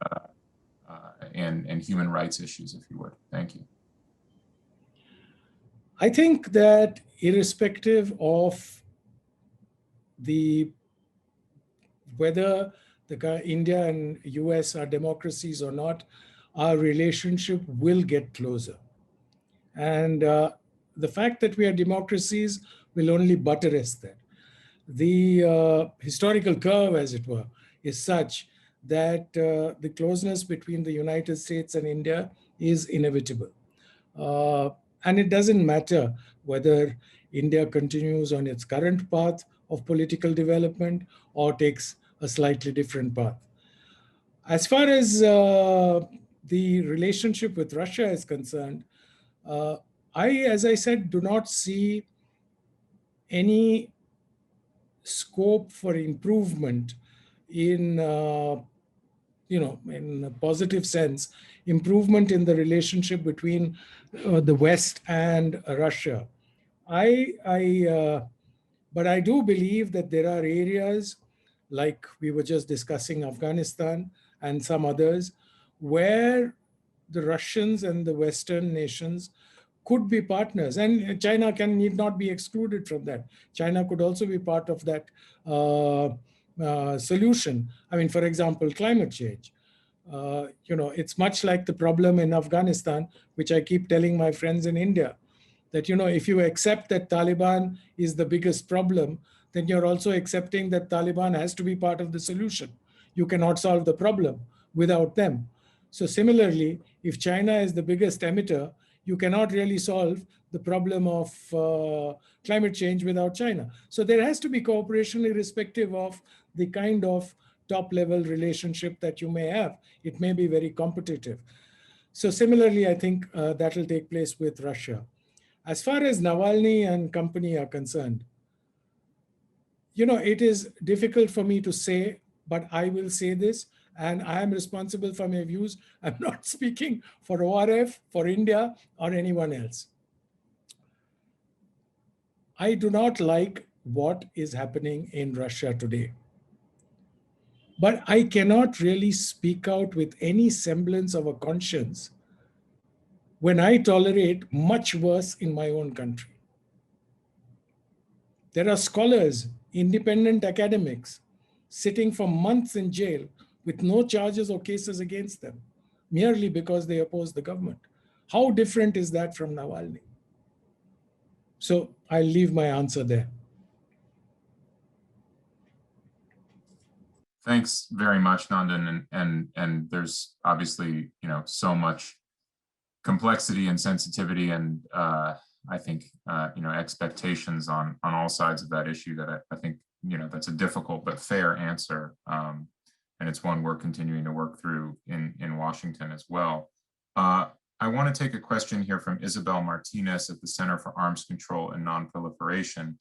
and human rights issues, if you would. Thank you. I think that irrespective of whether India and US are democracies or not, our relationship will get closer. And the fact that we are democracies will only buttress that. The historical curve, as it were, is such that the closeness between the United States and India is inevitable. And it doesn't matter whether India continues on its current path of political development or takes a slightly different path. As far as the relationship with Russia is concerned, as I said, do not see any scope for improvement in, in a positive sense, improvement in the relationship between the West and Russia. But I do believe that there are areas, like we were just discussing Afghanistan and some others, where the Russians and the Western nations could be partners, and China need not be excluded from that. China could also be part of that solution. I mean, for example, climate change. It's much like the problem in Afghanistan, which I keep telling my friends in India, that, if you accept that Taliban is the biggest problem, then you're also accepting that Taliban has to be part of the solution. You cannot solve the problem without them. So similarly, if China is the biggest emitter, you cannot really solve the problem of climate change without China. So there has to be cooperation irrespective of the kind of top-level relationship that you may have. It may be very competitive. So similarly, I think that will take place with Russia. As far as Navalny and company are concerned, it is difficult for me to say, but I will say this, and I am responsible for my views. I'm not speaking for ORF, for India, or anyone else. I do not like what is happening in Russia today. But I cannot really speak out with any semblance of a conscience when I tolerate much worse in my own country. There are scholars, independent academics, sitting for months in jail with no charges or cases against them, merely because they oppose the government. How different is that from Navalny? So I'll leave my answer there. Thanks very much, Nandan. And there's obviously, so much complexity and sensitivity and I think, expectations on all sides of that issue that I think, that's a difficult but fair answer. And it's one we're continuing to work through in Washington as well. I want to take a question here from Isabel Martinez at the Center for Arms Control and Non-Proliferation.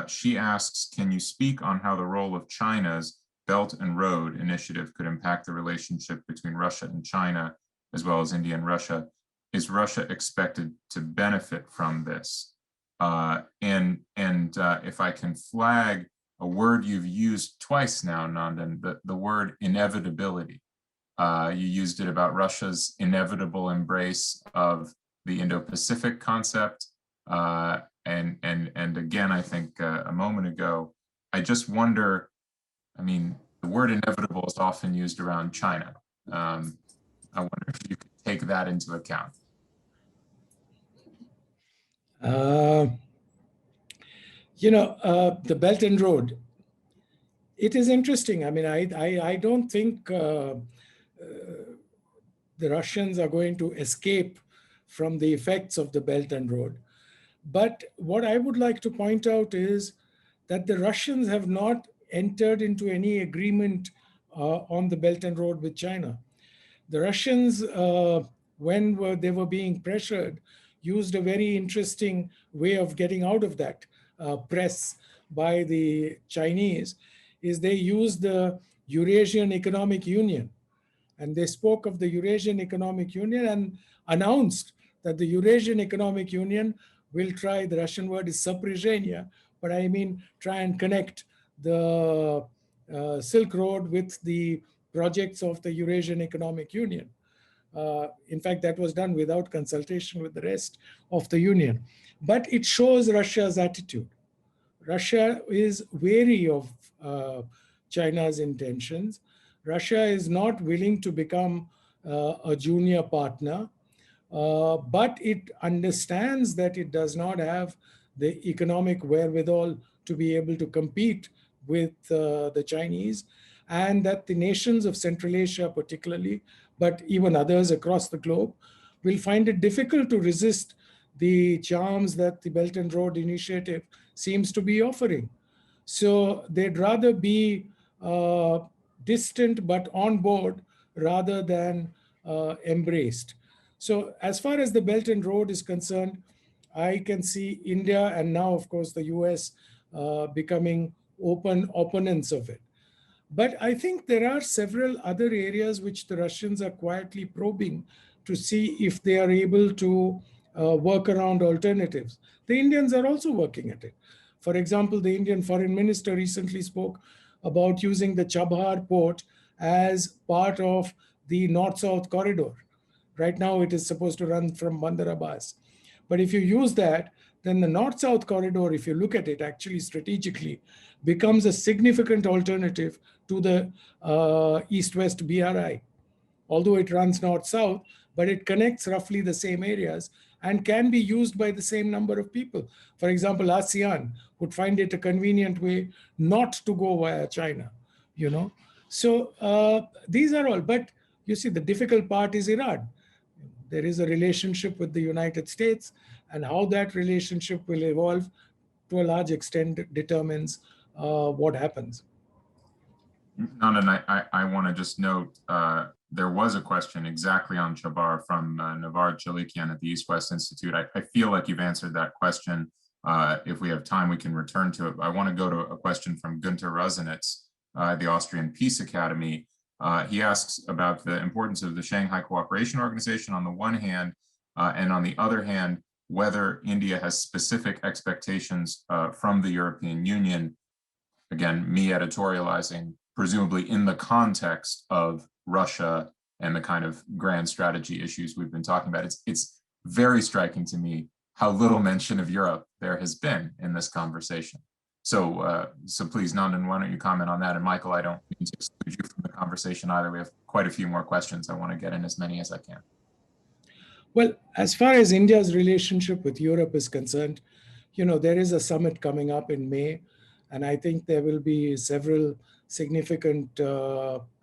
She asks, can you speak on how the role of China's Belt and Road Initiative could impact the relationship between Russia and China, as well as India and Russia? Is Russia expected to benefit from this? If I can flag a word you've used twice now, Nandan, the word inevitability. You used it about Russia's inevitable embrace of the Indo-Pacific concept. And again, I think a moment ago, I just wonder, I mean, the word inevitable is often used around China. I wonder if you could take that into account. The Belt and Road, it is interesting. I mean, I don't think the Russians are going to escape from the effects of the Belt and Road. But what I would like to point out is that the Russians have not entered into any agreement on the Belt and Road with China. The Russians, when they were being pressured, used a very interesting way of getting out of that press by the Chinese, is they used the Eurasian Economic Union. And they spoke of the Eurasian Economic Union and announced that the Eurasian Economic Union will try, the Russian word is soprizhenia, but I mean try and connect the Silk Road with the projects of the Eurasian Economic Union. In fact, that was done without consultation with the rest of the Union. But it shows Russia's attitude. Russia is wary of China's intentions. Russia is not willing to become a junior partner, but it understands that it does not have the economic wherewithal to be able to compete with the Chinese, and that the nations of Central Asia particularly, but even others across the globe, will find it difficult to resist the charms that the Belt and Road Initiative seems to be offering. So they'd rather be distant but on board rather than embraced. So as far as the Belt and Road is concerned, I can see India and now, of course, the US becoming open opponents of it. But I think there are several other areas which the Russians are quietly probing to see if they are able to work around alternatives. The Indians are also working at it. For example, the Indian foreign minister recently spoke about using the Chabhar port as part of the north-south corridor. Right now, it is supposed to run from Bandar Abbas. But if you use that, then the north-south corridor, if you look at it actually strategically, becomes a significant alternative to the east-west BRI. Although it runs north-south, but it connects roughly the same areas and can be used by the same number of people. For example, ASEAN would find it a convenient way not to go via China, you know. So these are all, but you see the difficult part is Iran. There is a relationship with the United States, and how that relationship will evolve to a large extent determines what happens. Nandan, I want to just note, there was a question exactly on Chabar from Navar Chalikian at the East-West Institute. I feel like you've answered that question. If we have time, we can return to it. I want to go to a question from Günter Rosenitz, the Austrian Peace Academy. He asks about the importance of the Shanghai Cooperation Organization on the one hand, and on the other hand, whether India has specific expectations from the European Union. Again, me editorializing, presumably in the context of Russia and the kind of grand strategy issues we've been talking about. It's very striking to me how little mention of Europe there has been in this conversation. So please, Nandan, why don't you comment on that? And Michael, I don't mean to exclude you from the conversation either. We have quite a few more questions. I want to get in as many as I can. Well, as far as India's relationship with Europe is concerned, you know, there is a summit coming up in May, and I think there will be several significant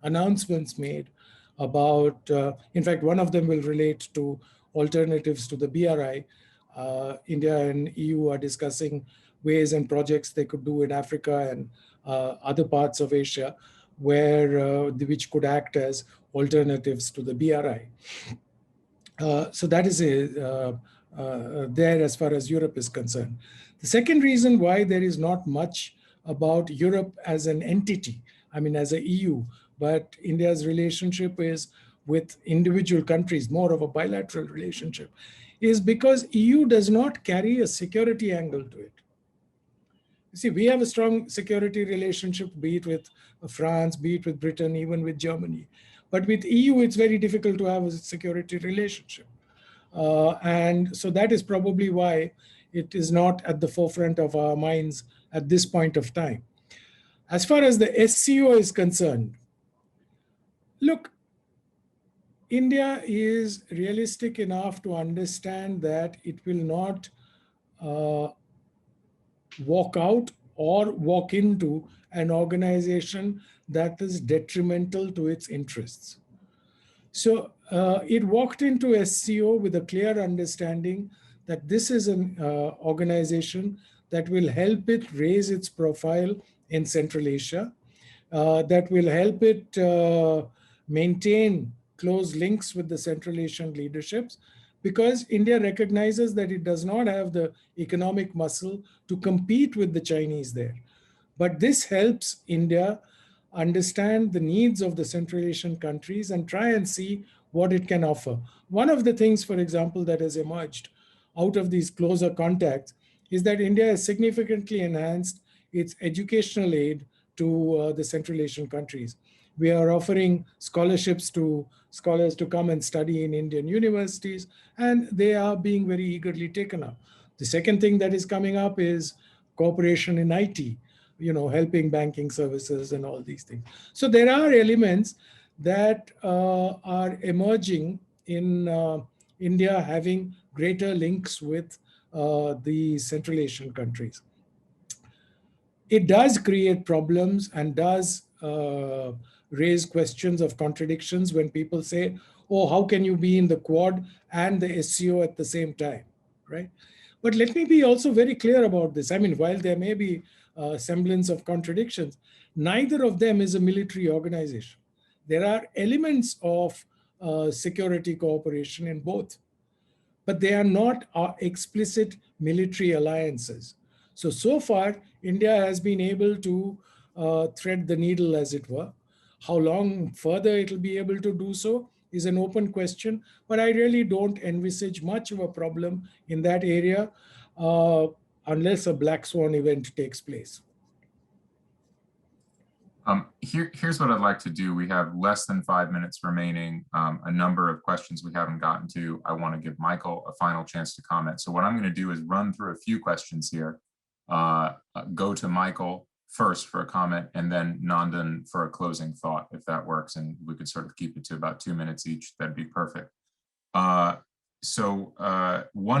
announcements made about, in fact, one of them will relate to alternatives to the BRI. India and EU are discussing ways and projects they could do in Africa and other parts of Asia, where which could act as alternatives to the BRI. So that is there as far as Europe is concerned. The second reason why there is not much about Europe as an entity, I mean as a EU, but India's relationship is with individual countries, more of a bilateral relationship, is because EU does not carry a security angle to it. You see, we have a strong security relationship, be it with France, be it with Britain, even with Germany. But with EU, it's very difficult to have a security relationship. And so that is probably why it is not at the forefront of our minds at this point of time. As far as the SCO is concerned, look, India is realistic enough to understand that it will not walk out or walk into an organization that is detrimental to its interests. So it walked into SCO with a clear understanding that this is an organization that will help it raise its profile in Central Asia, that will help it maintain close links with the Central Asian leaderships, because India recognizes that it does not have the economic muscle to compete with the Chinese there. But this helps India understand the needs of the Central Asian countries and try and see what it can offer. One of the things, for example, that has emerged out of these closer contacts is that India has significantly enhanced its educational aid to the Central Asian countries. We are offering scholarships to scholars to come and study in Indian universities, and they are being very eagerly taken up. The second thing that is coming up is cooperation in IT, you know, helping banking services and all these things. So there are elements that are emerging in India having greater links with the Central Asian countries. It does create problems and does raise questions of contradictions when people say, oh, how can you be in the Quad and the SCO at the same time? right? But let me be also very clear about this. I mean, while there may be a semblance of contradictions, neither of them is a military organization. There are elements of security cooperation in both, but they are not explicit military alliances. So far, India has been able to thread the needle, as it were. How long further it will be able to do so is an open question, but I really don't envisage much of a problem in that area unless a black swan event takes place. Here's what I'd like to do. We have less than 5 minutes remaining. A number of questions we haven't gotten to. I want to give Michael a final chance to comment. So what I'm going to do is run through a few questions here. Go to Michael first for a comment, and then Nandan for a closing thought, if that works. And we could sort of keep it to about 2 minutes each. That'd be perfect. One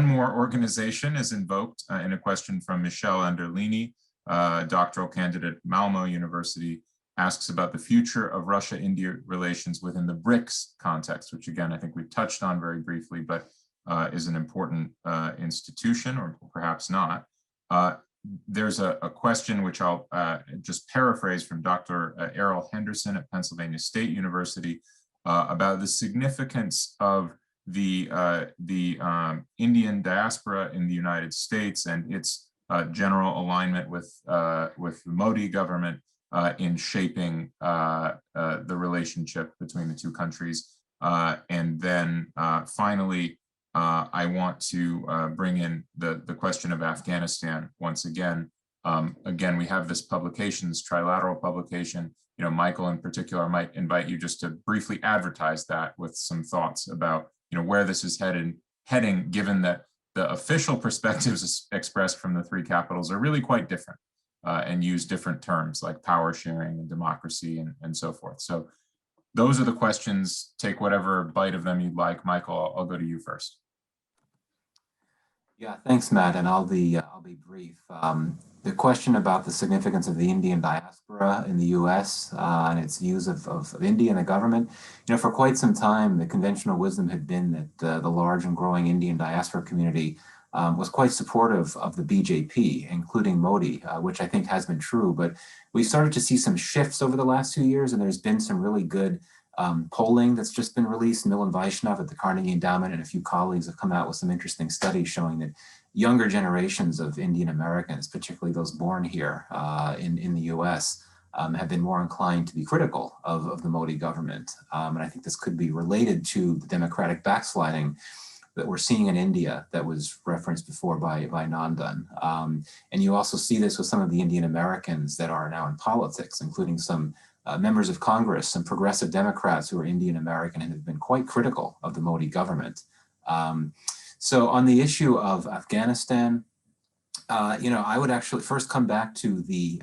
more organization is invoked in a question from Michelle Anderlini, doctoral candidate at Malmo University, asks about the future of Russia-India relations within the BRICS context, which again, I think we've touched on very briefly, but is an important institution, or perhaps not. There's a question which I'll just paraphrase from Dr. Errol Henderson at Pennsylvania State University about the significance of the Indian diaspora in the United States and its general alignment with the Modi government in shaping the relationship between the two countries. And then finally, I want to bring in the question of Afghanistan once again. Again, we have this publication, this trilateral publication. You know, Michael in particular, I might invite you just to briefly advertise that with some thoughts about, you know, where this is heading, given that the official perspectives expressed from the three capitals are really quite different and use different terms like power sharing and democracy and so forth. So those are the questions. Take whatever bite of them you'd like. Michael, I'll go to you first. Yeah, thanks, Matt, and I'll be brief. The question about the significance of the Indian diaspora in the U.S. And its views of India and the government, you know, for quite some time, the conventional wisdom had been that the large and growing Indian diaspora community was quite supportive of the BJP, including Modi, which I think has been true. But we started to see some shifts over the last 2 years, and there's been some really good polling that's just been released. Milind Vaishnav at the Carnegie Endowment and a few colleagues have come out with some interesting studies showing that younger generations of Indian Americans, particularly those born here in the US, have been more inclined to be critical of the Modi government. And I think this could be related to the democratic backsliding that we're seeing in India that was referenced before by Nandan. And you also see this with some of the Indian Americans that are now in politics, including some members of Congress, some progressive Democrats who are Indian American and have been quite critical of the Modi government. So on the issue of Afghanistan, you know, I would actually first come back to the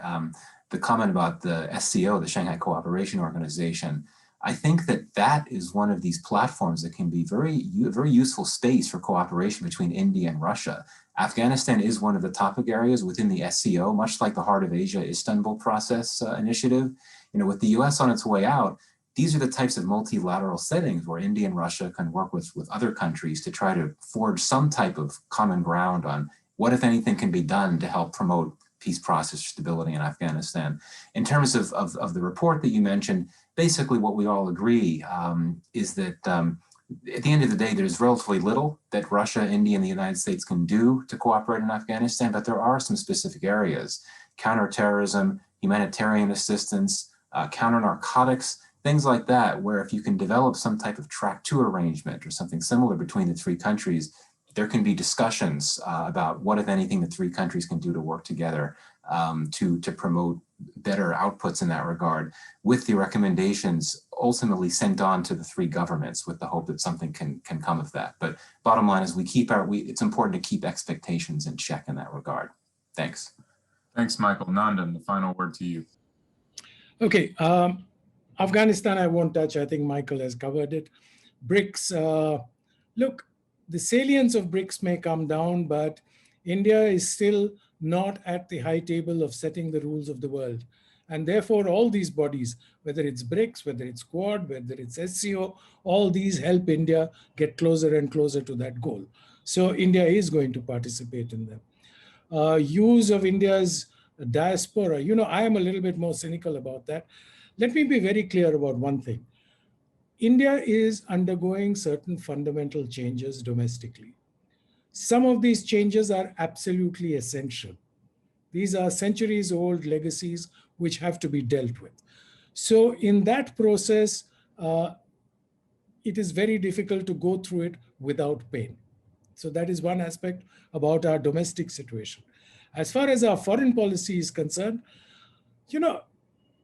comment about the SCO, the Shanghai Cooperation Organization. I think that is one of these platforms that can be very useful space for cooperation between India and Russia. Afghanistan is one of the topic areas within the SCO, much like the Heart of Asia Istanbul Process initiative. You know, with the US on its way out, these are the types of multilateral settings where India and Russia can work with other countries to try to forge some type of common ground on what, if anything, can be done to help promote peace process stability in Afghanistan. In terms of the report that you mentioned, basically what we all agree is that at the end of the day, there's relatively little that Russia, India, and the United States can do to cooperate in Afghanistan, but there are some specific areas: counterterrorism, humanitarian assistance, counter-narcotics, things like that, where if you can develop some type of track 2 arrangement or something similar between the three countries, there can be discussions about what, if anything, the three countries can do to work together to promote better outputs in that regard, with the recommendations ultimately sent on to the three governments with the hope that something can come of that. But bottom line is it's important to keep expectations in check in that regard. Thanks. Thanks, Michael. Nandan, the final word to you. Okay, Afghanistan I won't touch. I think Michael has covered it. BRICS, look, the salience of BRICS may come down, but India is still not at the high table of setting the rules of the world. And therefore, all these bodies, whether it's BRICS, whether it's Quad, whether it's SCO, all these help India get closer and closer to that goal. So India is going to participate in them. Use of India's diaspora. I am a little bit more cynical about that. Let me be very clear about one thing. India is undergoing certain fundamental changes domestically. Some of these changes are absolutely essential. These are centuries-old legacies which have to be dealt with. So in that process, it is very difficult to go through it without pain. So that is one aspect about our domestic situation. As far as our foreign policy is concerned,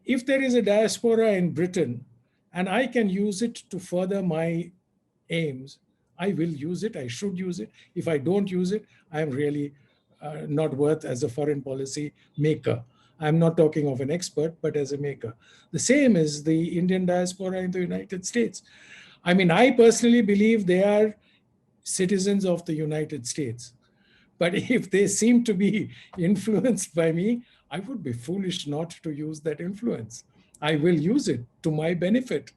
if there is a diaspora in Britain and I can use it to further my aims, I will use it, I should use it. If I don't use it, I am really not worth as a foreign policy maker. I'm not talking of an expert, but as a maker. The same is the Indian diaspora in the United States. I mean, I personally believe they are citizens of the United States. But if they seem to be influenced by me, I would be foolish not to use that influence. I will use it to my benefit.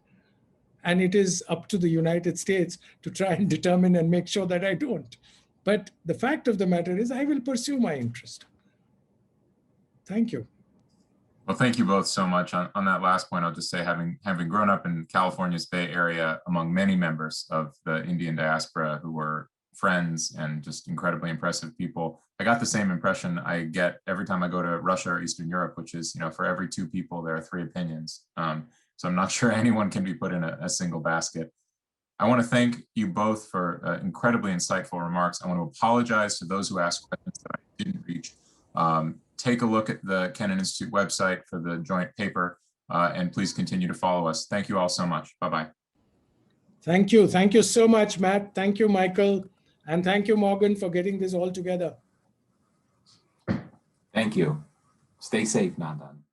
And it is up to the United States to try and determine and make sure that I don't. But the fact of the matter is I will pursue my interest. Thank you. Well, thank you both so much. On that last point, I'll just say, having grown up in California's Bay Area among many members of the Indian diaspora who were friends and just incredibly impressive people, I got the same impression I get every time I go to Russia or Eastern Europe, which is, for every 2 people, there are 3 opinions. So I'm not sure anyone can be put in a single basket. I want to thank you both for incredibly insightful remarks. I want to apologize to those who asked questions that I didn't reach. Take a look at the Kennan Institute website for the joint paper, and please continue to follow us. Thank you all so much. Bye-bye. Thank you. Thank you so much, Matt. Thank you, Michael. And thank you, Morgan, for getting this all together. Thank you. Stay safe, Nandan.